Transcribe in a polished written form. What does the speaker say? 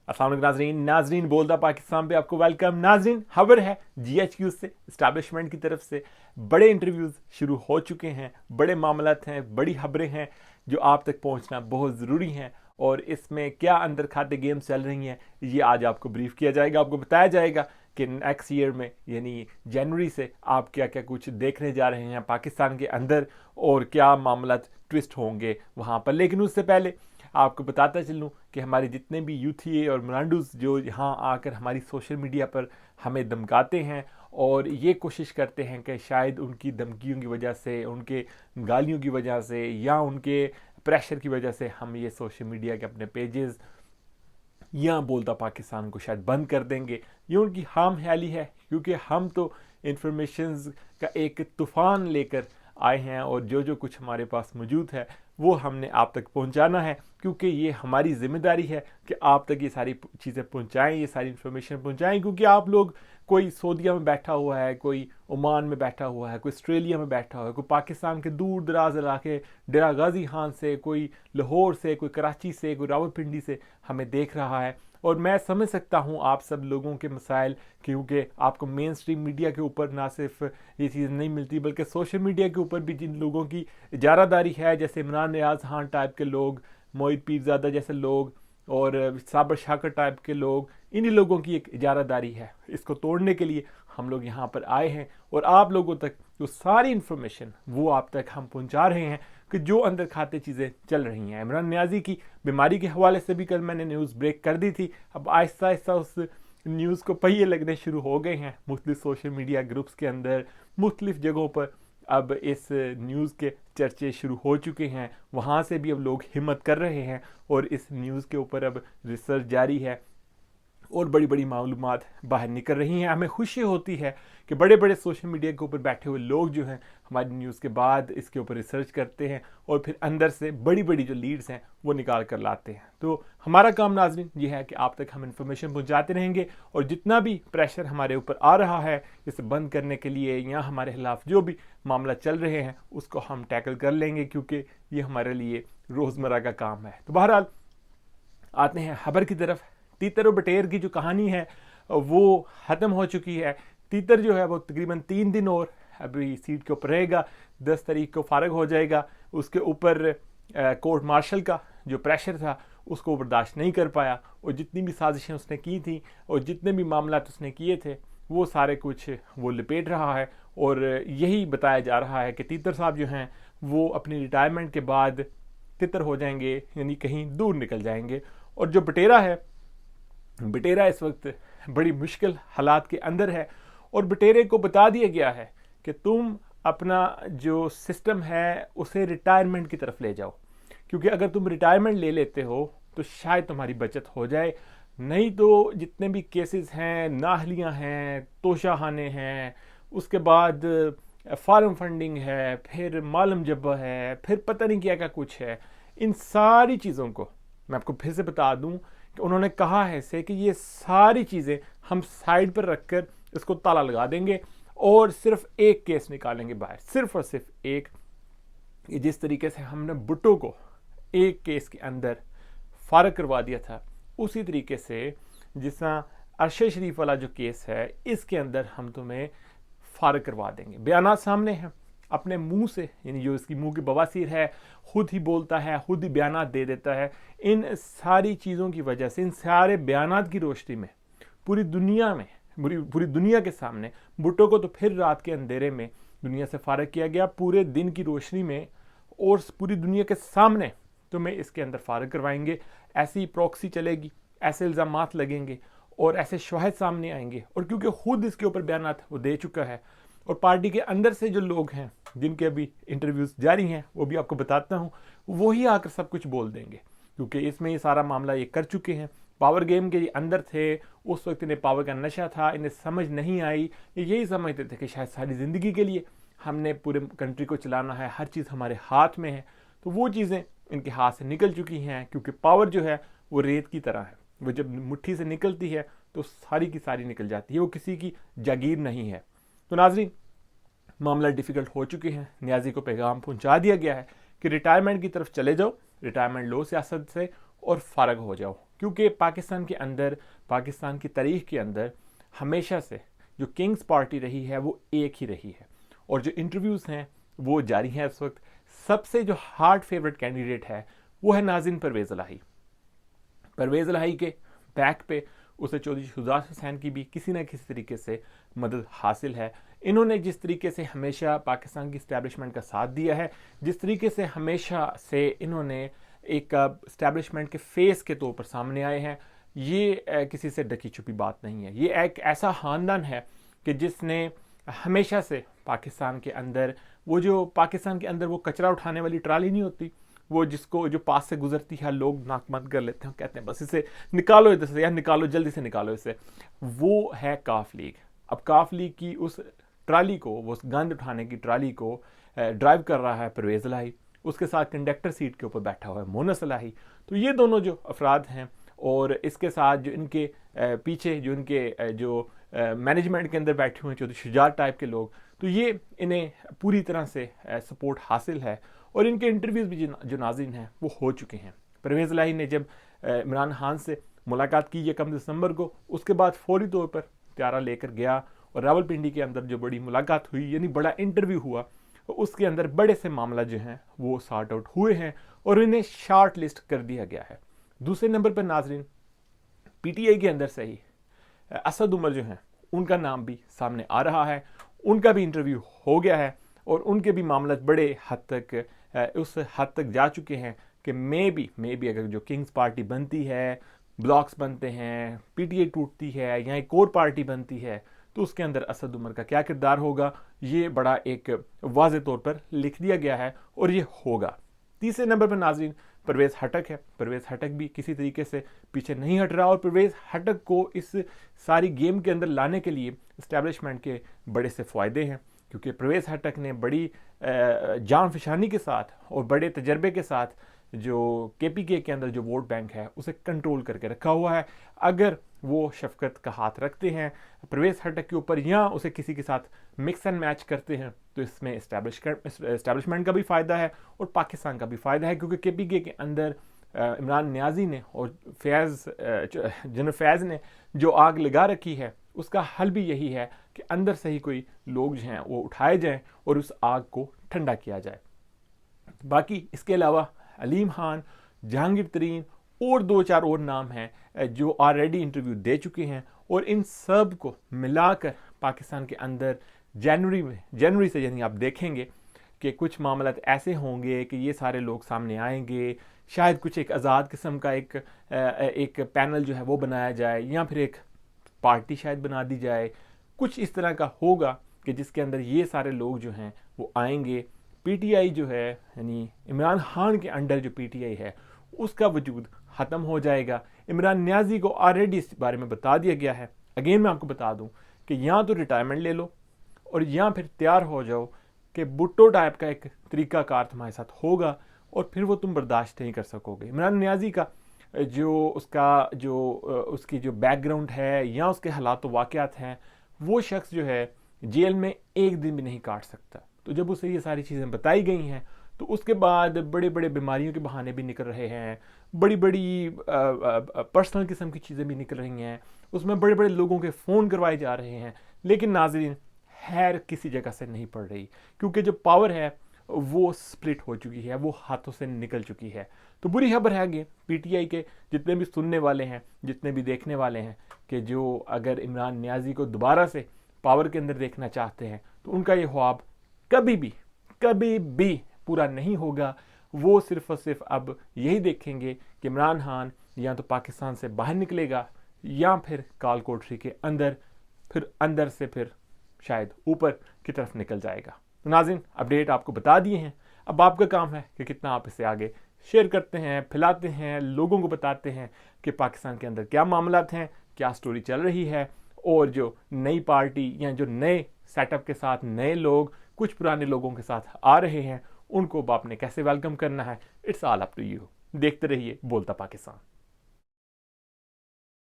अस्सलाम वालेकुम नाजरीन नाजरीन बोलता पाकिस्तान पे आपको वेलकम। नाजरीन, खबर है GHQ से, इस्टेब्लिशमेंट की तरफ से बड़े इंटरव्यूज़ शुरू हो चुके हैं, बड़े मामलात हैं, बड़ी खबरें हैं जो आप तक पहुंचना बहुत ज़रूरी हैं। और इसमें क्या अंदर खाते गेम्स चल रही हैं ये आज आपको ब्रीफ किया जाएगा, आपको बताया जाएगा कि नेक्स्ट ईयर में यानी जनवरी से आप क्या क्या कुछ देखने जा रहे हैं पाकिस्तान के अंदर और क्या मामला ट्विस्ट होंगे वहाँ पर। लेकिन उससे पहले आपको बताता चलूँ कि हमारे जितने भी यूथिए और मरांडूस जो यहाँ आकर हमारी सोशल मीडिया पर हमें धमकाते हैं और ये कोशिश करते हैं कि शायद उनकी धमकियों की वजह से, उनके गालियों की वजह से या उनके प्रेशर की वजह से हम ये सोशल मीडिया के अपने पेजेस या बोलता पाकिस्तान को शायद बंद कर देंगे, ये उनकी हाम ख्याली है। क्योंकि हम तो इंफॉर्मेशन का एक तूफ़ान लेकर आए हैं और जो जो कुछ हमारे पास मौजूद है वो हमने आप तक पहुंचाना है, क्योंकि ये हमारी जिम्मेदारी है कि आप तक ये सारी चीज़ें पहुंचाएं, ये सारी इन्फॉर्मेशन पहुंचाएं। क्योंकि आप लोग, कोई सऊदीया में बैठा हुआ है, कोई ओमान में बैठा हुआ है, कोई ऑस्ट्रेलिया में बैठा हुआ है, कोई पाकिस्तान के दूर दराज इलाके डेरा गाजी खान से, कोई लाहौर से, कोई कराची से, कोई रावलपिंडी से हमें देख रहा है। और मैं समझ सकता हूँ आप सब लोगों के मसाइल, क्योंकि आपको मेन स्ट्रीम मीडिया के ऊपर ना सिर्फ ये चीज़ नहीं मिलती बल्कि सोशल मीडिया के ऊपर भी जिन लोगों की इजारादारी है, जैसे इमरान नियाज खान टाइप के लोग, मोहित पीरजादा जैसे लोग और साबर शाकर टाइप के लोग, इन्हीं लोगों की एक इजारादारी है। इसको तोड़ने के लिए हम लोग यहाँ पर आए हैं और आप लोगों तक जो सारी इन्फॉर्मेशन वो आप तक हम पहुँचा रहे हैं कि जो अंदर खाते चीज़ें चल रही हैं। इमरान नियाजी की बीमारी के हवाले से भी कल मैंने न्यूज़ ब्रेक कर दी थी। अब आहिस्ता आहिस्ता उस न्यूज़ को पहिए लगने शुरू हो गए हैं मुख्तलिफ सोशल मीडिया ग्रुप्स के अंदर, मुख्तलिफ जगहों पर अब इस न्यूज़ के चर्चे शुरू हो चुके हैं। वहाँ से भी अब लोग हिम्मत कर रहे हैं और इस न्यूज़ के ऊपर अब रिसर्च जारी है और बड़ी बड़ी मालूमात बाहर निकल रही हैं। हमें खुशी होती है कि बड़े बड़े सोशल मीडिया के ऊपर बैठे हुए लोग जो हैं हमारी न्यूज़ के बाद इसके ऊपर रिसर्च करते हैं और फिर अंदर से बड़ी बड़ी जो लीड्स हैं वो निकाल कर लाते हैं। तो हमारा काम नाज़रीन ये है कि आप तक हम इंफॉर्मेशन पहुंचाते रहेंगे और जितना भी प्रेशर हमारे ऊपर आ रहा है इसे बंद करने के लिए या हमारे खिलाफ जो भी मामला चल रहे हैं उसको हम टैकल कर लेंगे, क्योंकि ये हमारे लिए रोज़मर्रा का काम है। तो बहरहाल आते हैं खबर की तरफ। तीतर और बटेर की जो कहानी है वो ख़त्म हो चुकी है। तीतर जो है वो तकरीबन 3 दिन और अभी सीट के ऊपर रहेगा, 10 तारीख को फारग हो जाएगा। उसके ऊपर कोर्ट मार्शल का जो प्रेशर था उसको बर्दाश्त नहीं कर पाया और जितनी भी साजिशें उसने की थी और जितने भी मामला उसने किए थे वो सारे कुछ वो लपेट रहा है। और यही बताया जा रहा है कि तीतर साहब जो हैं वो अपनी रिटायरमेंट के बाद तितर हो जाएंगे, यानी कहीं दूर निकल जाएंगे। और जो बटेरा है, बटेरा इस वक्त बड़ी मुश्किल हालात के अंदर है और बटेरे को बता दिया गया है कि तुम अपना जो सिस्टम है उसे रिटायरमेंट की तरफ ले जाओ, क्योंकि अगर तुम रिटायरमेंट ले लेते हो तो शायद तुम्हारी बचत हो जाए, नहीं तो जितने भी केसेस हैं, नाहलियाँ हैं, तोशाखाने हैं, उसके बाद फार्म फंडिंग है, फिर मालम जब्बा है, फिर पता नहीं क्या क्या कुछ है, इन सारी चीज़ों को मैं आपको फिर से बता दूं कि उन्होंने कहा है से कि ये सारी चीज़ें हम साइड पर रखकर इसको ताला लगा देंगे और सिर्फ एक केस निकालेंगे बाहर, सिर्फ और सिर्फ एक। जिस तरीके से हमने भुट्टो को एक केस के अंदर फारग करवा दिया था, उसी तरीके से जिस तरह अरशद शरीफ वाला जो केस है इसके अंदर हम तुम्हें फारग करवा देंगे। बयानात सामने हैं अपने मुंह से, यानी जो इसकी मुंह की बवासीर है खुद ही बोलता है, खुद ही बयानात दे देता है। इन सारी चीज़ों की वजह से, इन सारे बयानात की रोशनी में पूरी दुनिया में, पूरी दुनिया के सामने भुट्टो को तो फिर रात के अंधेरे में दुनिया से फारग किया गया, पूरे दिन की रोशनी में और पूरी दुनिया के सामने तुम्हें इसके अंदर फारग करवाएंगे। ऐसी प्रॉक्सी चलेगी, ऐसे इल्ज़ामात लगेंगे और ऐसे शवाहिद सामने आएंगे। और क्योंकि खुद इसके ऊपर बयानात वो दे चुका है और पार्टी के अंदर से जो लोग हैं जिनके अभी इंटरव्यूज़ जारी हैं वो भी आपको बताता हूँ, वही आकर सब कुछ बोल देंगे, क्योंकि इसमें ये सारा मामला ये कर चुके हैं। पावर गेम के अंदर थे उस वक्त, इन्हें पावर का नशा था, इन्हें समझ नहीं आई, ये यही समझते थे कि शायद सारी ज़िंदगी के लिए हमने पूरे कंट्री को चलाना है, हर चीज़ हमारे हाथ में है। तो वो चीज़ें इनके हाथ से निकल चुकी हैं, क्योंकि पावर जो है वो रेत की तरह है, वो जब मुट्ठी से निकलती है तो सारी की सारी निकल जाती है, वो किसी की जागीर नहीं है। तो नाज़रीन, मामला डिफ़िकल्ट हो चुके हैं। नियाजी को पैगाम पहुंचा दिया गया है कि रिटायरमेंट की तरफ चले जाओ, रिटायरमेंट लो सियासत से और फारग हो जाओ, क्योंकि पाकिस्तान के अंदर, पाकिस्तान की तारीख के अंदर हमेशा से जो किंग्स पार्टी रही है वो एक ही रही है, और जो इंटरव्यूज़ हैं वो जारी हैं इस वक्त। सबसे जो हार्ड फेवरेट कैंडिडेट है वो है नाज़रीन परवेज़ इलाही। परवेज़ इलाही के बैक पे उसे चौधरी शुजात हुसैन की भी किसी न किसी तरीके से मदद हासिल है। इन्होंने जिस तरीके से हमेशा पाकिस्तान की इस्टेब्लिशमेंट का साथ दिया है, जिस तरीके से हमेशा से इन्होंने एक इस्टेब्लिशमेंट के फेस के तौर पर सामने आए हैं, ये किसी से ढकी छुपी बात नहीं है। ये एक ऐसा ख़ानदान है कि जिसने हमेशा से पाकिस्तान के अंदर पाकिस्तान के अंदर वो कचरा उठाने वाली ट्राली नहीं होती, वो जिसको जो पास से गुजरती है लोग नाक बंद कर लेते हैं, कहते हैं बस इसे निकालो इधर से, या निकालो जल्दी से निकालो इसे, वो है काफ लीग। अब काफ लीग की उस ट्राली को, वो उस गंद उठाने की ट्राली को ड्राइव कर रहा है परवेज़ इलाही, उसके साथ कंडक्टर सीट के ऊपर बैठा हुआ है मोनस इलाही। तो ये दोनों जो अफराद हैं, और इसके साथ जो इनके पीछे जो इनके जो मैनेजमेंट के अंदर बैठे हुए हैं चौधरी शुजात टाइप के लोग, तो ये इन्हें पूरी तरह से सपोर्ट हासिल है। और इनके इंटरव्यूज़ भी जो नाज़रीन हैं वो हो चुके हैं। परवेज़ इलाही ने जब इमरान खान से मुलाकात की 1 दिसंबर को, उसके बाद फौरी तौर पर त्यारा लेकर गया और रावलपिंडी के अंदर जो बड़ी मुलाकात हुई, यानी बड़ा इंटरव्यू हुआ, उसके अंदर बड़े से मामला जो हैं वो सॉर्ट आउट हुए हैं और इन्हें शॉर्ट लिस्ट कर दिया गया है। दूसरे नंबर पर नाज़रीन PTI के अंदर से ही असद उमर जो हैं उनका नाम भी सामने आ रहा है। उनका भी इंटरव्यू हो गया है और उनके भी मामला बड़े हद तक उस हद तक जा चुके हैं कि मे बी अगर जो किंग्स पार्टी बनती है, ब्लॉक्स बनते हैं, PTI टूटती है या एक और पार्टी बनती है, तो उसके अंदर असद उमर का क्या किरदार होगा, ये बड़ा एक वाज़े तौर पर लिख दिया गया है और ये होगा। तीसरे नंबर पर नाज़रीन परवेज़ हटक है। परवेज़ हटक भी किसी तरीके से पीछे नहीं हट रहा, और परवेज़ हटक को इस सारी गेम के अंदर लाने के लिए इस्टेब्लिशमेंट के बड़े से फ़ायदे हैं, क्योंकि परवेज़ हटक ने बड़ी जान फिशानी के साथ और बड़े तजर्बे के साथ जो KPK के अंदर जो वोट बैंक है उसे कंट्रोल करके रखा हुआ है। अगर वो शफकत का हाथ रखते हैं परवेज़ हटक के ऊपर या उसे किसी के साथ मिक्स एंड मैच करते हैं, तो इसमें इस्टेब्लिशमेंट का भी फ़ायदा है और पाकिस्तान का भी फ़ायदा है, क्योंकि KPK के अंदर इमरान नियाज़ी ने और जनरल फैज़ ने जो आग लगा रखी है उसका हल भी यही है कि अंदर से ही कोई लोग जो हैं वो उठाए जाएं और उस आग को ठंडा किया जाए। बाकी इसके अलावा अलीम खान, जहांगीर तरीन और 2-4 और नाम हैं जो ऑलरेडी इंटरव्यू दे चुके हैं, और इन सब को मिलाकर पाकिस्तान के अंदर जनवरी से यानी आप देखेंगे कि कुछ मामलात ऐसे होंगे कि ये सारे लोग सामने आएंगे, शायद कुछ एक आज़ाद किस्म का एक पैनल जो है वो बनाया जाए, या फिर एक पार्टी शायद बना दी जाए, कुछ इस तरह का होगा कि जिसके अंदर ये सारे लोग जो हैं वो आएंगे। PTI जो है, यानी इमरान खान के अंडर जो PTI है उसका वजूद ख़त्म हो जाएगा। इमरान नियाज़ी को ऑलरेडी इस बारे में बता दिया गया है। अगेन मैं आपको बता दूं कि या तो रिटायरमेंट ले लो और या फिर तैयार हो जाओ कि भुट्टो टाइप का एक तरीक़ाकार तुम्हारे साथ होगा और फिर वो तुम बर्दाश्त नहीं कर सकोगे। इमरान नियाज़ी का उसकी जो बैकग्राउंड है या उसके हालात वाक़यात हैं, वो शख्स जो है जेल में एक दिन भी नहीं काट सकता। तो जब उसे ये सारी चीज़ें बताई गई हैं तो उसके बाद बड़े बड़े बीमारियों के बहाने भी निकल रहे हैं, बड़ी बड़ी पर्सनल किस्म की चीज़ें भी निकल रही हैं, उसमें बड़े बड़े लोगों के फ़ोन करवाए जा रहे हैं, लेकिन नाज़रीन खैर किसी जगह से नहीं पड़ रही, क्योंकि जो पावर है वो स्प्लिट हो चुकी है, वो हाथों से निकल चुकी है। तो बुरी खबर है कि PTI के जितने भी सुनने वाले हैं, जितने भी देखने वाले हैं, कि जो अगर इमरान नियाज़ी को दोबारा से पावर के अंदर देखना चाहते हैं तो उनका ये ख्वाब कभी भी पूरा नहीं होगा। वो सिर्फ और सिर्फ अब यही देखेंगे कि इमरान खान या तो पाकिस्तान से बाहर निकलेगा या फिर काल कोठरी के अंदर, फिर अंदर से फिर शायद ऊपर की तरफ निकल जाएगा। तो नाज़रीन, अपडेट आपको बता दिए हैं, अब आपका काम है कि कितना आप इसे आगे शेयर करते हैं, फैलाते हैं, लोगों को बताते हैं कि पाकिस्तान के अंदर क्या मामलात हैं, क्या स्टोरी चल रही है, और जो नई पार्टी या जो नए सेटअप के साथ नए लोग कुछ पुराने लोगों के साथ आ रहे हैं, उनको आपने कैसे वेलकम करना है। It's all up to you. देखते रहिए बोलता पाकिस्तान।